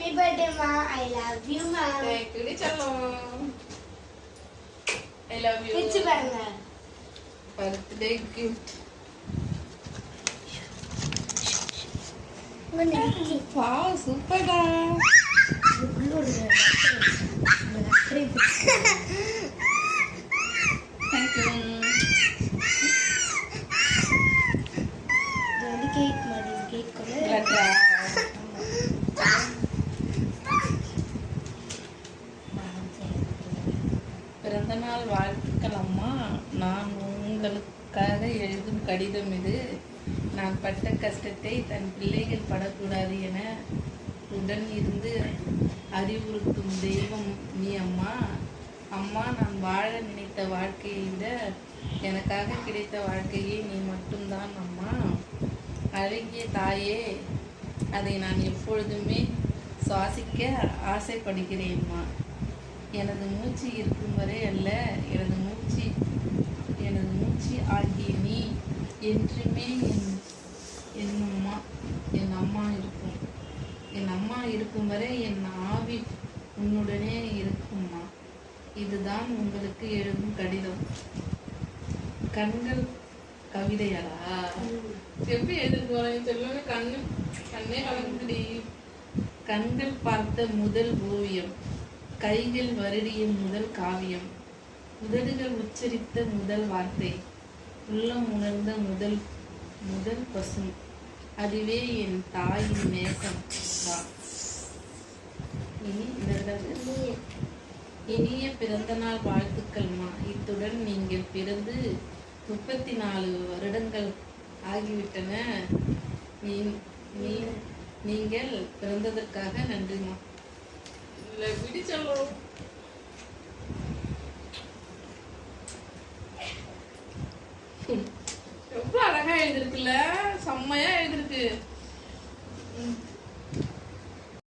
Happy birthday, Ma. I love you, Ma. Thank you, Chalo. I love you. Which banner? Birthday gift. Wow, super da. Thank you. Cake, Mother. Cake color. Glada. பிறந்தநாள் வாழ்த்துக்கள் அம்மா. நான் உங்களுக்காக எழுதும் கடிதம் இது. நான் பட்ட கஷ்டத்தை தன் பிள்ளைகள் படக்கூடாது என உடன் இருந்து அறிவுறுத்தும் தெய்வம் நீ அம்மா. அம்மா, நான் வாழ நினைத்த வாழ்க்கையை விட எனக்காக கிடைத்த வாழ்க்கையே நீ மட்டும்தான் அம்மா. அழகிய தாயே, அதை நான் எப்பொழுதுமே சுவாசிக்க ஆசைப்படுகிறேன்மா. எனது மூச்சு இருக்கும் வரை அல்ல, எனது மூச்சு ஆகிய நீ என்றுமே என் அம்மா இருக்கும். என் அம்மா இருக்கும் வரை என் ஆவி உன்னுடனே இருக்கும்மா. இதுதான் உங்களுக்கு எழுதும் கடிதம். கண்கள் கவிதையாரா? எப்படி எழுதிட்டு வரேன் சொல்லுங்க. கண்ணே கலங்குடி. கண்கள் பார்த்த முதல் ஓவியம், கைகள் வருடிய முதல் காவியம், உதடுகள் உச்சரித்த முதல் வார்த்தை, உள்ளம் உணர்ந்த முதல் பசும், அதுவே என் தாயின் நேசம் தான். இனிய பிறந்தநாள் வாழ்த்துக்கள்மா. இத்துடன் நீங்கள் பிறந்து 34 வருடங்கள் ஆகிவிட்டன. நீங்கள் பிறந்ததற்காக நன்றிமா. இல்லை விடி சொல்லும். எவ்வளோ அழகா எழுதிருக்குல்ல, செம்மையா எழுதிருக்கு.